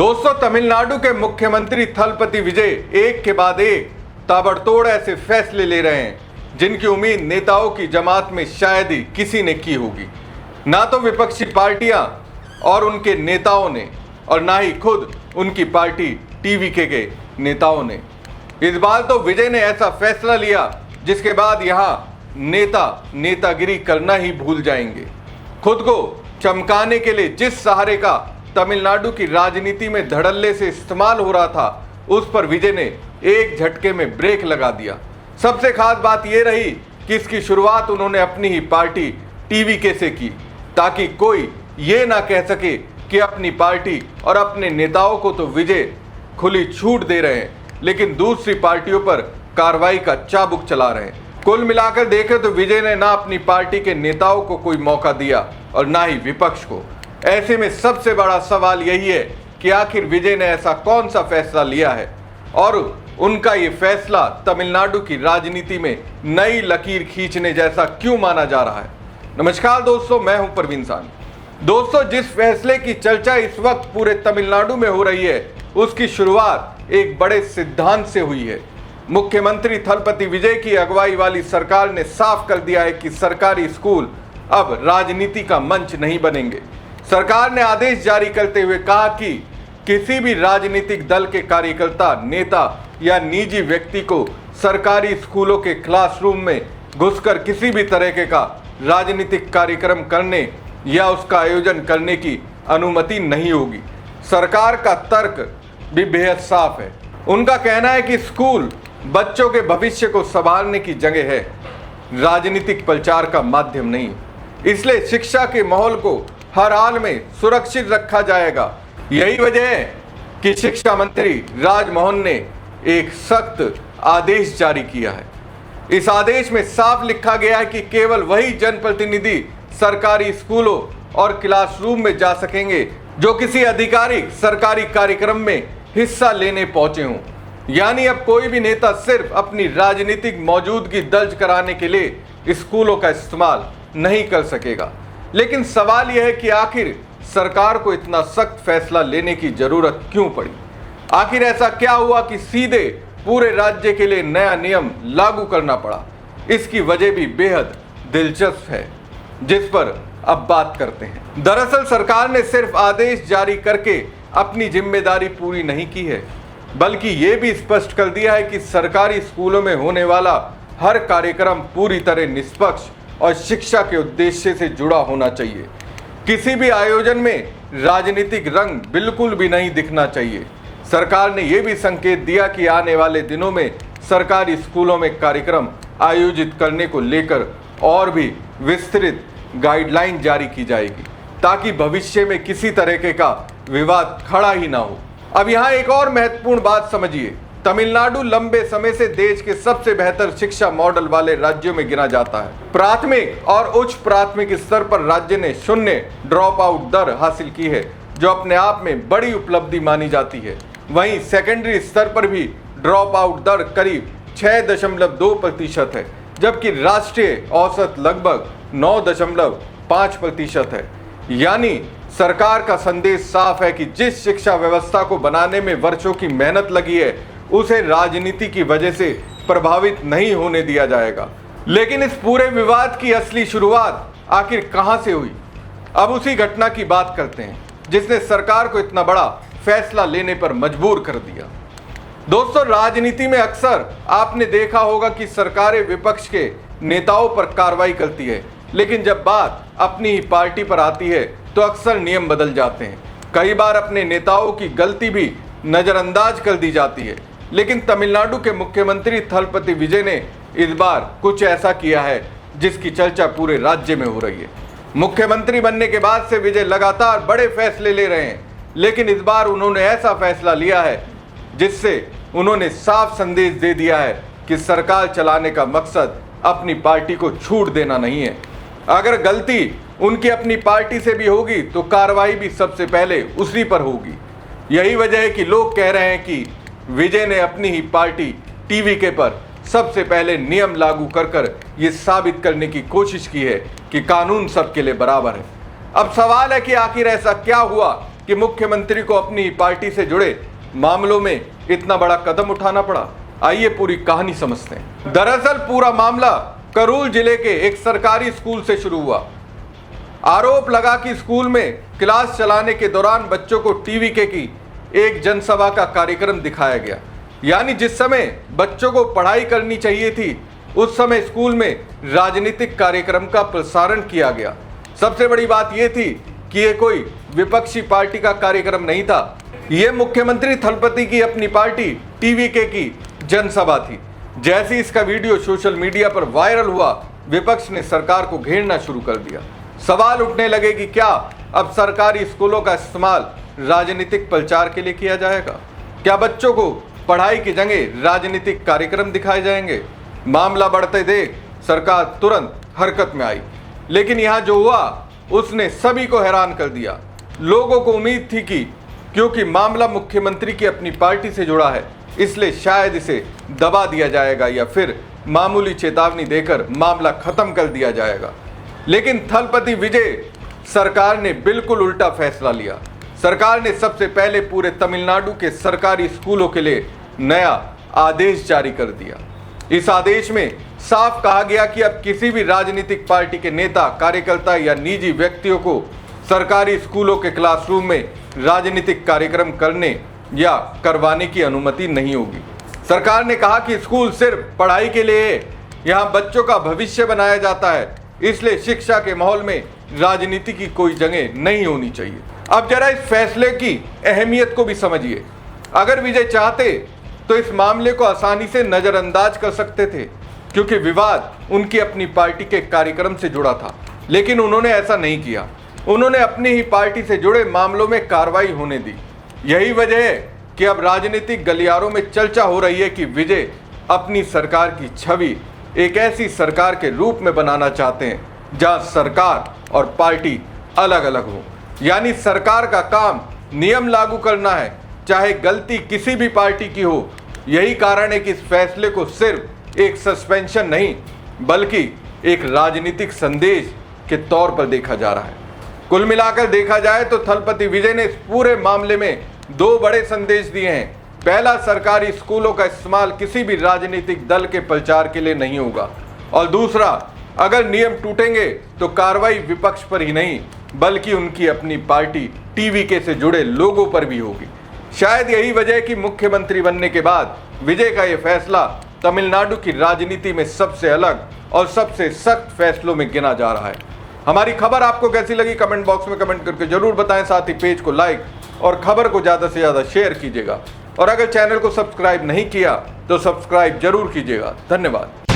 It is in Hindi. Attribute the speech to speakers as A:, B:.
A: दोस्तों, तमिलनाडु के मुख्यमंत्री थलपति विजय एक के बाद एक ताबड़तोड़ ऐसे फैसले ले रहे हैं जिनकी उम्मीद नेताओं की जमात में शायद ही किसी ने की होगी। ना तो विपक्षी पार्टियां और उनके नेताओं ने, और ना ही खुद उनकी पार्टी टीवीके के नेताओं ने। इस बार तो विजय ने ऐसा फैसला लिया जिसके बाद यहाँ नेता नेतागिरी करना ही भूल जाएंगे। खुद को चमकाने के लिए जिस सहारे का तमिलनाडु की राजनीति में धड़ल्ले से इस्तेमाल हो रहा था, उस पर विजय ने एक झटके में ब्रेक लगा दिया। सबसे खास बात यह रही कि इसकी शुरुआत उन्होंने अपनी ही पार्टी टीवीके से की, ताकि कोई ये ना कह सके कि अपनी पार्टी और अपने नेताओं को तो विजय खुली छूट दे रहे हैं, लेकिन दूसरी पार्टियों पर कार्रवाई का चाबुक चला रहे हैं। कुल मिलाकर देखें तो विजय ने ना अपनी पार्टी के नेताओं को कोई मौका दिया और ना ही विपक्ष को। ऐसे में सबसे बड़ा सवाल यही है कि आखिर विजय ने ऐसा कौन सा फैसला लिया है और उनका ये फैसला तमिलनाडु की राजनीति में नई लकीर खींचने जैसा क्यों माना जा रहा है। नमस्कार दोस्तों, मैं हूं परवीन सानी। दोस्तों, जिस फैसले की चर्चा इस वक्त पूरे तमिलनाडु में हो रही है, उसकी शुरुआत एक बड़े सिद्धांत से हुई है। मुख्यमंत्री थलपति विजय की अगुवाई वाली सरकार ने साफ कर दिया है कि सरकारी स्कूल अब राजनीति का मंच नहीं बनेंगे। सरकार ने आदेश जारी करते हुए कहा कि किसी भी राजनीतिक दल के कार्यकर्ता, नेता या निजी व्यक्ति को सरकारी स्कूलों के क्लासरूम में घुसकर किसी भी तरह का राजनीतिक कार्यक्रम करने या उसका आयोजन करने की अनुमति नहीं होगी। सरकार का तर्क भी बेहद साफ है। उनका कहना है कि स्कूल बच्चों के भविष्य को संभालने की जगह है, राजनीतिक प्रचार का माध्यम नहीं। इसलिए शिक्षा के माहौल को हर हाल में सुरक्षित रखा जाएगा। यही वजह है कि शिक्षा मंत्री राजमोहन ने एक सख्त आदेश जारी किया है। इस आदेश में साफ लिखा गया है कि केवल वही जनप्रतिनिधि सरकारी स्कूलों और क्लासरूम में जा सकेंगे जो किसी आधिकारिक सरकारी कार्यक्रम में हिस्सा लेने पहुंचे हों। यानी अब कोई भी नेता सिर्फ अपनी राजनीतिक मौजूदगी दर्ज कराने के लिए स्कूलों का इस्तेमाल नहीं कर सकेगा। लेकिन सवाल यह है कि आखिर सरकार को इतना सख्त फैसला लेने की जरूरत क्यों पड़ी? आखिर ऐसा क्या हुआ कि सीधे पूरे राज्य के लिए नया नियम लागू करना पड़ा? इसकी वजह भी बेहद दिलचस्प है, जिस पर अब बात करते हैं। दरअसल सरकार ने सिर्फ आदेश जारी करके अपनी जिम्मेदारी पूरी नहीं की है, बल्कि ये भी स्पष्ट कर दिया है कि सरकारी स्कूलों में होने वाला हर कार्यक्रम पूरी तरह निष्पक्ष और शिक्षा के उद्देश्य से जुड़ा होना चाहिए। किसी भी आयोजन में राजनीतिक रंग बिल्कुल भी नहीं दिखना चाहिए। सरकार ने यह भी संकेत दिया कि आने वाले दिनों में सरकारी स्कूलों में कार्यक्रम आयोजित करने को लेकर और भी विस्तृत गाइडलाइन जारी की जाएगी, ताकि भविष्य में किसी तरह का विवाद खड़ा ही ना हो। अब यहाँ एक और महत्वपूर्ण बात समझिए। तमिलनाडु लंबे समय से देश के सबसे बेहतर शिक्षा मॉडल वाले राज्यों में गिना जाता है। प्राथमिक और उच्च प्राथमिक स्तर पर राज्य ने 0 ड्रॉप आउट दर हासिल की है, जो अपने आप में बड़ी उपलब्धि मानी जाती है। वहीं सेकेंडरी स्तर पर भी ड्रॉप आउट दर करीब 6.2% है, जबकि राष्ट्रीय औसत लगभग 9.5% है। यानी सरकार का संदेश साफ है कि जिस शिक्षा व्यवस्था को बनाने में वर्षों की मेहनत लगी है, उसे राजनीति की वजह से प्रभावित नहीं होने दिया जाएगा। लेकिन इस पूरे विवाद की असली शुरुआत आखिर कहां से हुई? अब उसी घटना की बात करते हैं जिसने सरकार को इतना बड़ा फैसला लेने पर मजबूर कर दिया। दोस्तों, राजनीति में अक्सर आपने देखा होगा कि सरकारें विपक्ष के नेताओं पर कार्रवाई करती है, लेकिन जब बात अपनी ही पार्टी पर आती है तो अक्सर नियम बदल जाते हैं। कई बार अपने नेताओं की गलती भी नजरअंदाज कर दी जाती है। लेकिन तमिलनाडु के मुख्यमंत्री थलपति विजय ने इस बार कुछ ऐसा किया है जिसकी चर्चा पूरे राज्य में हो रही है। मुख्यमंत्री बनने के बाद से विजय लगातार बड़े फैसले ले रहे हैं, लेकिन इस बार उन्होंने ऐसा फैसला लिया है जिससे उन्होंने साफ संदेश दे दिया है कि सरकार चलाने का मकसद अपनी पार्टी को छूट देना नहीं है। अगर गलती उनकी अपनी पार्टी से भी होगी तो कार्रवाई भी सबसे पहले उसी पर होगी। यही वजह है कि लोग कह रहे हैं कि विजय ने अपनी ही पार्टी टीवीके पर सबसे पहले नियम लागू कर ये साबित करने की कोशिश की है कि कानून सबके लिए बराबर है। अब सवाल है कि आखिर ऐसा क्या हुआ कि मुख्यमंत्री को अपनी पार्टी से जुड़े मामलों में इतना बड़ा कदम उठाना पड़ा? आइए पूरी कहानी समझते हैं। दरअसल पूरा मामला करूल जिले के एक सरकारी स्कूल से शुरू हुआ। आरोप लगा कि स्कूल में क्लास चलाने के दौरान बच्चों को टीवीके की एक जनसभा का कार्यक्रम दिखाया गया। यानी जिस समय बच्चों को पढ़ाई करनी चाहिए थी उस समय स्कूल में राजनीतिक कार्यक्रम का प्रसारण किया गया। सबसे बड़ी बात यह थी कि यह कोई विपक्षी पार्टी का कार्यक्रम नहीं था, यह मुख्यमंत्री थलपति की अपनी पार्टी टीवीके की जनसभा थी। जैसे इसका वीडियो सोशल मीडिया पर वायरल हुआ, विपक्ष ने सरकार को घेरना शुरू कर दिया। सवाल उठने लगे कि क्या अब सरकारी स्कूलों का इस्तेमाल राजनीतिक प्रचार के लिए किया जाएगा? क्या बच्चों को पढ़ाई की जगह राजनीतिक कार्यक्रम दिखाए जाएंगे? मामला बढ़ते देख सरकार तुरंत हरकत में आई, लेकिन यहाँ जो हुआ उसने सभी को हैरान कर दिया। लोगों को उम्मीद थी कि क्योंकि मामला मुख्यमंत्री की अपनी पार्टी से जुड़ा है इसलिए शायद इसे दबा दिया जाएगा या फिर मामूली चेतावनी देकर मामला खत्म कर दिया जाएगा। लेकिन थलपति विजय सरकार ने बिल्कुल उल्टा फैसला लिया। सरकार ने सबसे पहले पूरे तमिलनाडु के सरकारी स्कूलों के लिए नया आदेश जारी कर दिया। इस आदेश में साफ कहा गया कि अब किसी भी राजनीतिक पार्टी के नेता, कार्यकर्ता या निजी व्यक्तियों को सरकारी स्कूलों के क्लासरूम में राजनीतिक कार्यक्रम करने या करवाने की अनुमति नहीं होगी। सरकार ने कहा कि स्कूल सिर्फ पढ़ाई के लिए है, यहाँ बच्चों का भविष्य बनाया जाता है, इसलिए शिक्षा के माहौल में राजनीति की कोई जगह नहीं होनी चाहिए। अब जरा इस फैसले की अहमियत को भी समझिए। अगर विजय चाहते तो इस मामले को आसानी से नजरअंदाज कर सकते थे, क्योंकि विवाद उनकी अपनी पार्टी के कार्यक्रम से जुड़ा था। लेकिन उन्होंने ऐसा नहीं किया। उन्होंने अपनी ही पार्टी से जुड़े मामलों में कार्रवाई होने दी। यही वजह है कि अब राजनीतिक गलियारों में चर्चा हो रही है कि विजय अपनी सरकार की छवि एक ऐसी सरकार के रूप में बनाना चाहते हैं जहां सरकार और पार्टी अलग अलग हो। यानी सरकार का काम नियम लागू करना है, चाहे गलती किसी भी पार्टी की हो। यही कारण है कि इस फैसले को सिर्फ एक सस्पेंशन नहीं बल्कि एक राजनीतिक संदेश के तौर पर देखा जा रहा है। कुल मिलाकर देखा जाए तो थलपति विजय ने इस पूरे मामले में दो बड़े संदेश दिए हैं। पहला, सरकारी स्कूलों का इस्तेमाल किसी भी राजनीतिक दल के प्रचार के लिए नहीं होगा, और दूसरा, अगर नियम टूटेंगे तो कार्रवाई विपक्ष पर ही नहीं बल्कि उनकी अपनी पार्टी टीवीके से जुड़े लोगों पर भी होगी। शायद यही वजह है कि मुख्यमंत्री बनने के बाद विजय का यह फैसला तमिलनाडु की राजनीति में सबसे अलग और सबसे सख्त फैसलों में गिना जा रहा है। हमारी खबर आपको कैसी लगी कमेंट बॉक्स में कमेंट करके जरूर बताएं। साथ ही पेज को लाइक और खबर को ज़्यादा से ज़्यादा शेयर कीजिएगा, और अगर चैनल को सब्सक्राइब नहीं किया तो सब्सक्राइब जरूर कीजिएगा। धन्यवाद।